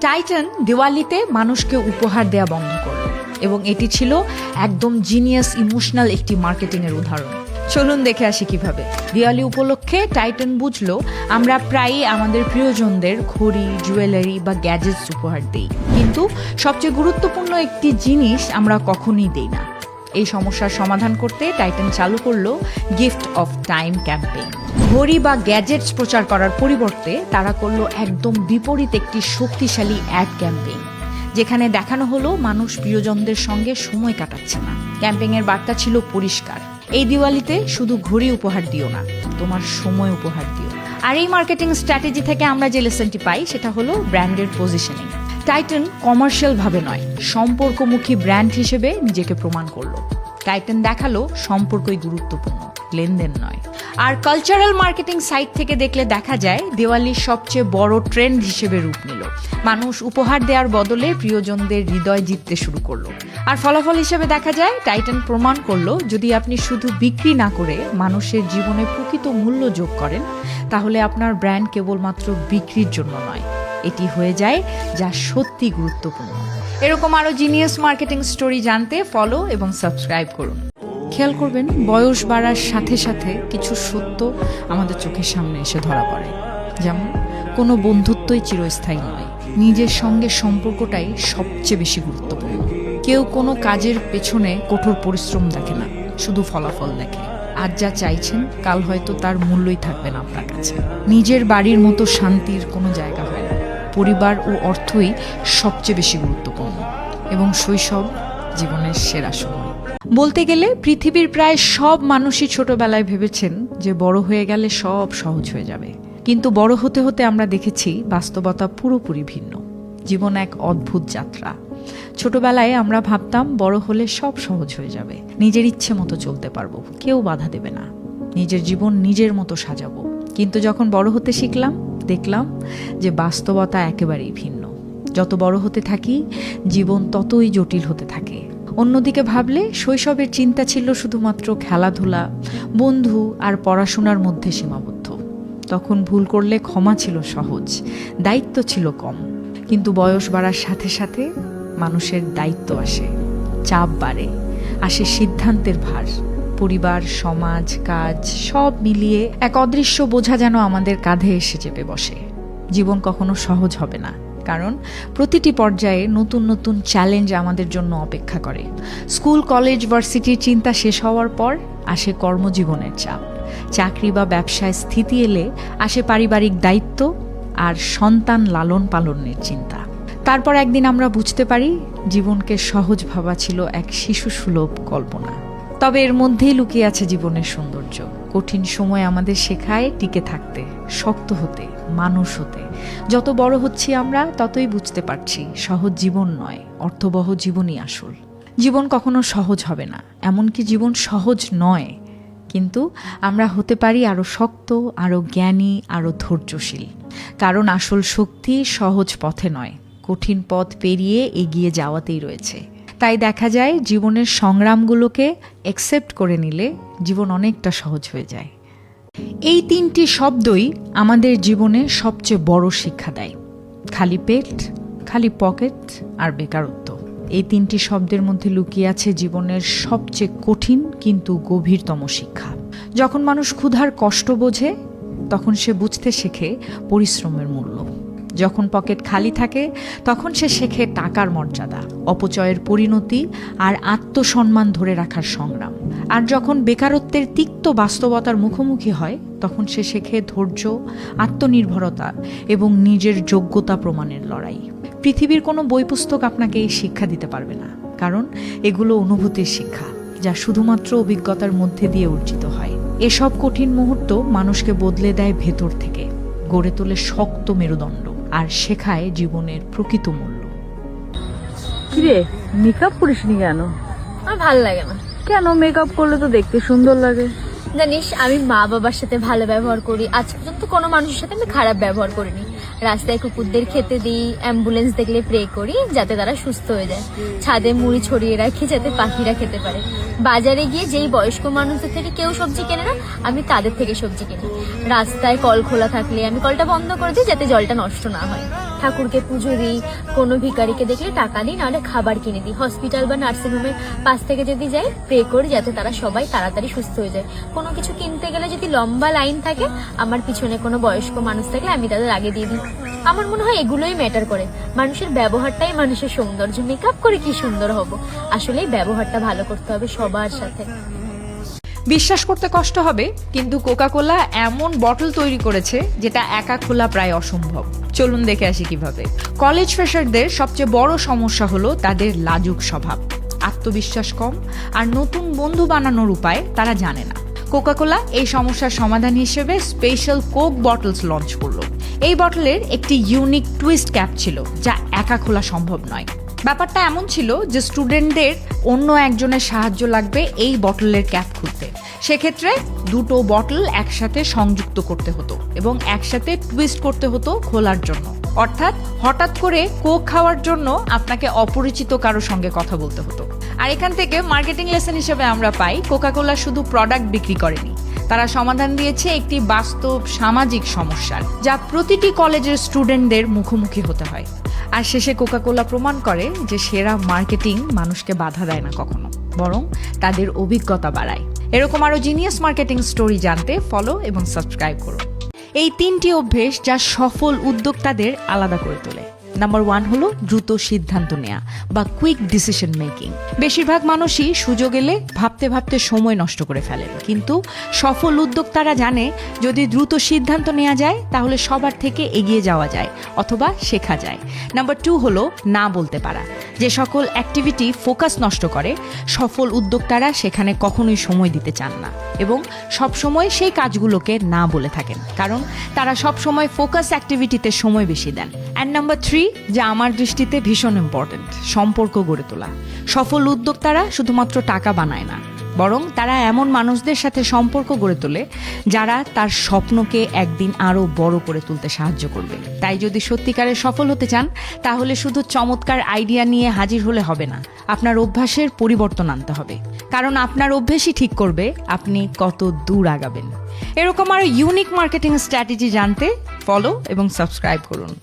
Titan দিওয়ালিতে মানুষকে উপহার দেয়া বন্ধ করলো এবং এটি ছিল একদম জিনিয়াস ইমোশনাল একটি মার্কেটিংয়ের উদাহরণ। চলুন দেখে আসি কিভাবে। দিওয়ালি উপলক্ষে টাইটান বুঝলো আমরা প্রায়ই আমাদের প্রিয়জনদের ঘড়ি, জুয়েলারি বা গ্যাজেটস উপহার দিই, কিন্তু সবচেয়ে গুরুত্বপূর্ণ একটি জিনিস আমরা কখনোই দিই না। এই সমস্যার সমাধান করতে টাইটান চালু করলো গিফট অফ টাইম ক্যাম্পেইন। ঘড়ি বা গ্যাজেটস প্রচার করার পরিবর্তে তারা করলো একদম বিপরীত একটি শক্তিশালী অ্যাড ক্যাম্পেইন, যেখানে দেখানো হলো মানুষ প্রিয়জনদের সঙ্গে সময় কাটাচ্ছে না। ক্যাম্পেইনের বার্তা ছিল পরিষ্কার, এই দিওয়ালিতে শুধু ঘড়ি উপহার দিও না, তোমার সময় উপহার দিও। আর এই মার্কেটিং স্ট্র্যাটেজি থেকে আমরা যে লেসনটি পাই সেটা হলো ব্র্যান্ডের পজিশনিং। টাইটান কমার্শিয়াল ভাবে নয়, সম্পর্কমুখী ব্র্যান্ড হিসেবে নিজেকে প্রমাণ করলো। টাইটান দেখালো সম্পর্কই গুরুত্বপূর্ণ, লেনদেন নয়। আর কালচারাল মার্কেটিং সাইট থেকে দেখলে দেখা যায় দিওয়ালির সবচেয়ে বড় ট্রেন্ড হিসেবে রূপ নিল। মানুষ উপহার দেওয়ার বদলে প্রিয়জনদের হৃদয় জিততে শুরু করলো। আর ফলাফল হিসেবে দেখা যায় টাইটান প্রমাণ করলো যদি আপনি শুধু বিক্রি না করে মানুষের জীবনে প্রকৃত মূল্য যোগ করেন, তাহলে আপনার ব্র্যান্ড কেবলমাত্র বিক্রির জন্য নয়, এটি হয়ে যায় যা সত্যি গুরুত্বপূর্ণ। এরকম আরো জিনিয়াস মার্কেটিং স্টোরি জানতে ফলো এবং সাবস্ক্রাইব করুন। খেয়াল করবেন, বয়স বাড়ার সাথে সাথে কিছু সত্য আমাদের চোখের সামনে এসে ধরা পড়ে। যেমন, কোনো বন্ধুত্বই চিরস্থায়ী নয়, নিজের সঙ্গে সম্পর্কটাই সবচেয়ে বেশি গুরুত্বপূর্ণ। কেউ কোনো কাজের পেছনে কঠোর পরিশ্রম দেখে না, শুধু ফলাফল দেখে। আজ যা চাইছেন কাল হয়তো তার মূল্যই থাকবে না আপনার কাছে। নিজের বাড়ির মতো শান্তির কোনো জায়গা হয় না। পরিবার ও অর্থই সবচেয়ে বেশি গুরুত্বপূর্ণ, এবং শৈশব জীবনের সেরা সময়। বলতে গেলে পৃথিবীর প্রায় সব মানুষই ছোটবেলায় ভেবেছেন যে বড় হয়ে গেলে সব সহজ হয়ে যাবে, কিন্তু বড় হতে হতে আমরা দেখেছি বাস্তবতা পুরোপুরি ভিন্ন। জীবন এক অদ্ভুত যাত্রা। ছোটবেলায় আমরা ভাবতাম বড় হলে সব সহজ হয়ে যাবে, নিজের ইচ্ছে মতো চলতে পারবো, কেউ বাধা দেবে না, নিজের জীবন নিজের মতো সাজাবো। কিন্তু যখন বড় হতে শিখলাম, দেখলাম যে বাস্তবতা একেবারেই ভিন্ন। যত বড় হতে থাকি, জীবন ততই জটিল হতে থাকে। অন্যদিকে ভাবলে শৈশবের চিন্তা ছিল শুধুমাত্র খেলাধুলা, বন্ধু আর পড়াশোনার মধ্যে সীমাবদ্ধ। তখন ভুল করলে ক্ষমা ছিল সহজ, দায়িত্ব ছিল কম। কিন্তু বয়স বাড়ার সাথে সাথে মানুষের দায়িত্ব আসে, চাপ বাড়ে, আসে সিদ্ধান্তের ভার। পরিবার, সমাজ, কাজ সব মিলিয়ে এক অদৃশ্য বোঝা যেন আমাদের কাঁধে এসে চেপে বসে। জীবন কখনো সহজ হবে না, কারণ প্রতিটি পর্যায়ে নতুন নতুন চ্যালেঞ্জ আমাদের জন্য অপেক্ষা করে। স্কুল, কলেজ, ভার্সিটির চিন্তা শেষ হওয়ার পর আসে কর্মজীবনের চাপ। চাকরি বা ব্যবসায় স্থিতি এলে আসে পারিবারিক দায়িত্ব আর সন্তান লালন পালনের চিন্তা। তারপর একদিন আমরা বুঝতে পারি জীবনকে সহজ ভাবা ছিল এক শিশু সুলভ কল্পনা। তবে এর মধ্যেই লুকিয়ে আছে জীবনের সৌন্দর্য। কঠিন সময় আমাদের শেখায় টিকে থাকতে, শক্ত হতে, মানুষ হতে। যত বড় হচ্ছি আমরা, ততই বুঝতে পারছি সহজ জীবন নয়, অর্থবহ জীবনই আসল। জীবন কখনো সহজ হবে না, এমনকি জীবন সহজ নয়, কিন্তু আমরা হতে পারি আরো শক্ত, আরো জ্ঞানী, আরো ধৈর্যশীল। কারণ আসল শক্তি সহজ পথে নয়, কঠিন পথ পেরিয়ে এগিয়ে যাওয়াতেই রয়েছে। তাই দেখা যায় জীবনের সংগ্রামগুলোকে অ্যাকসেপ্ট করে নিলে জীবন অনেকটা সহজ হয়ে যায়। এই তিনটি শব্দই আমাদের জীবনে সবচেয়ে বড় শিক্ষা দেয়: খালি পেট, খালি পকেট আর বেকারত্ব। এই তিনটি শব্দের মধ্যে লুকিয়ে আছে জীবনের সবচেয়ে কঠিন কিন্তু গভীরতম শিক্ষা। যখন মানুষ ক্ষুধার কষ্ট বোঝে, তখন সে বুঝতে শেখে পরিশ্রমের মূল্য। যখন পকেট খালি থাকে, তখন সে শেখে টাকার মর্যাদা, অপচয়ের পরিণতি আর আত্মসম্মান ধরে রাখার সংগ্রাম। আর যখন বেকারত্বের তিক্ত বাস্তবতার মুখোমুখি হয়, তখন সে শেখে ধৈর্য, আত্মনির্ভরতা এবং নিজের যোগ্যতা প্রমাণের লড়াই। পৃথিবীর কোনো বই পুস্তক আপনাকে এই শিক্ষা দিতে পারবে না, কারণ এগুলো অনুভূতির শিক্ষা, যা শুধুমাত্র অভিজ্ঞতার মধ্যে দিয়ে অর্জিত হয়। এসব কঠিন মুহূর্ত মানুষকে বদলে দেয় ভেতর থেকে, গড়ে তোলে শক্ত মেরুদণ্ড আর শেখায় জীবনের প্রকৃত মূল্য। কিরে, মেকআপ করিসনি কেন? আমার ভালো লাগে না। কেন? মেকআপ করলে তো দেখতে সুন্দর লাগে। জানিস, আমি মা বাবার সাথে ভালো ব্যবহার করি, আজ পর্যন্ত কোনো মানুষের সাথে আমি খারাপ ব্যবহার করিনি। রাস্তায় কুকুরদের খেতে দিই, অ্যাম্বুলেন্স দেখলে প্রে করি যাতে তারা সুস্থ হয়ে যায়, ছাদে মুড়ি ছড়িয়ে রাখি যাতে পাখিরা খেতে পারে, বাজারে গিয়ে যেই বয়স্ক মানুষদের থেকে কেউ সবজি কেনে না আমি তাদের থেকে সবজি কিনি, রাস্তায় কল খোলা থাকলে আমি কলটা বন্ধ করে দিই যাতে জলটা নষ্ট না হয়, ঠাকুরকে পুজো দিই, কোনো ভিখারিকে দেখলে টাকা দিই, নাহলে খাবার কিনে দিই, হসপিটাল বা নার্সিং হোমের পাশ থেকে যদি যাই প্রে করি যাতে তারা সবাই তাড়াতাড়ি সুস্থ হয়ে যায়, কোনো কিছু কিনতে গেলে যদি লম্বা লাইন থাকে আমার পিছনে কোনো বয়স্ক মানুষ থাকলে আমি তাদের আগে দিয়ে দিই। আমার মনে হয় এগুলোই ম্যাটার করে, মানুষের ব্যবহারটাই মানুষের সৌন্দর্য, মেকআপ করে কি সুন্দর হব, আসলে ব্যবহারটা ভালো করতে হবে সবার সাথে। বিশ্বাস করতে কষ্ট হবে, কিন্তু কোকা কোলা এমন বটল তৈরি করেছে যেটা একা খোলা প্রায় অসম্ভব। চলুন দেখে আসি কিভাবে। কলেজ ফ্রেশারদের সবচেয়ে বড় সমস্যা হলো তাদের লাজুক স্বভাব, আত্মবিশ্বাস কম, আর নতুন বন্ধু বানানোর উপায় তারা জানে না। কোকা কোলা এই সমস্যার সমাধান হিসেবে স্পেশাল কোক বটলস লঞ্চ করলো। এই বটলের একটি ইউনিক টুইস্ট ক্যাপ ছিল যা একা খোলা সম্ভব নয়। ব্যাপারটা এমন ছিল যে স্টুডেন্টদের অন্য একজনের সাহায্য লাগবে এই বটলের ক্যাপ খুলতে। সেক্ষেত্রে দুটো বটল একসাথে সংযুক্ত করতে হতো এবং একসাথে টুইস্ট করতে হতো খোলার জন্য। অর্থাৎ হঠাৎ করে কোক খাওয়ার জন্য আপনাকে অপরিচিত কারো সঙ্গে কথা বলতে হতো। আর এখান থেকে মার্কেটিং লেসন হিসেবে আমরা পাই, কোকা কোলা শুধু প্রোডাক্ট বিক্রি করেনি, তারা সমাধান দিয়েছে একটি বাস্তব সামাজিক সমস্যার, যা প্রতিটি কলেজের স্টুডেন্টদের মুখোমুখি হতে হয়। আর শেষে কোকা কোলা প্রমাণ করে যে সেরা মার্কেটিং মানুষকে বাধা দেয় না কখনো, বরং তাদের অভিজ্ঞতা বাড়ায়। এরকম আরো জিনিয়াস মার্কেটিং স্টোরি জানতে ফলো এবং সাবস্ক্রাইব করুন। এই 3টি অভ্যেস যা সফল উদ্যোক্তাদের আলাদা করে তোলে। নাম্বার 1 হলো দ্রুত সিদ্ধান্ত নেওয়া বা কুইক ডিসিশন মেকিং। বেশিরভাগ মানুষই সুযোগ এলে ভাবতে ভাবতে সময় নষ্ট করে ফেলেন, কিন্তু সফল উদ্যোক্তারা জানে যদি দ্রুত সিদ্ধান্ত নেওয়া যায় তাহলে সবার থেকে এগিয়ে যাওয়া যায় অথবা শেখা যায়। নাম্বার 2 হলো না বলতে পারা। যে সকল অ্যাক্টিভিটি ফোকাস নষ্ট করে সফল উদ্যোক্তারা সেখানে কখনোই সময় দিতে চান না এবং সবসময় সেই কাজগুলোকে না বলে থাকেন, কারণ তারা সবসময় ফোকাস অ্যাক্টিভিটিতে সময় বেশি দেন। অ্যান্ড নাম্বার 3, যা আমার দৃষ্টিতে ভীষণ ইম্পর্টেন্ট, সম্পর্ক গড়ে তোলা। সফল উদ্যোক্তারা শুধুমাত্র টাকা বানায় না, বরং তারা এমন মানুষদের সাথে সম্পর্ক গড়ে তোলে যারা তার স্বপ্নকে একদিন আরো বড় করে তুলতে সাহায্য করবে। তাই যদি সত্যিকারের সফল হতে চান তাহলে শুধু চমৎকার আইডিয়া নিয়ে হাজির হলে হবে না, আপনার অভ্যাসের পরিবর্তন আনতে হবে, কারণ আপনার অভ্যাসই ঠিক করবে আপনি কত দূর আগাবেন। এরকম আরো ইউনিক মার্কেটিং স্ট্র্যাটেজি জানতে ফলো এবং সাবস্ক্রাইব করুন।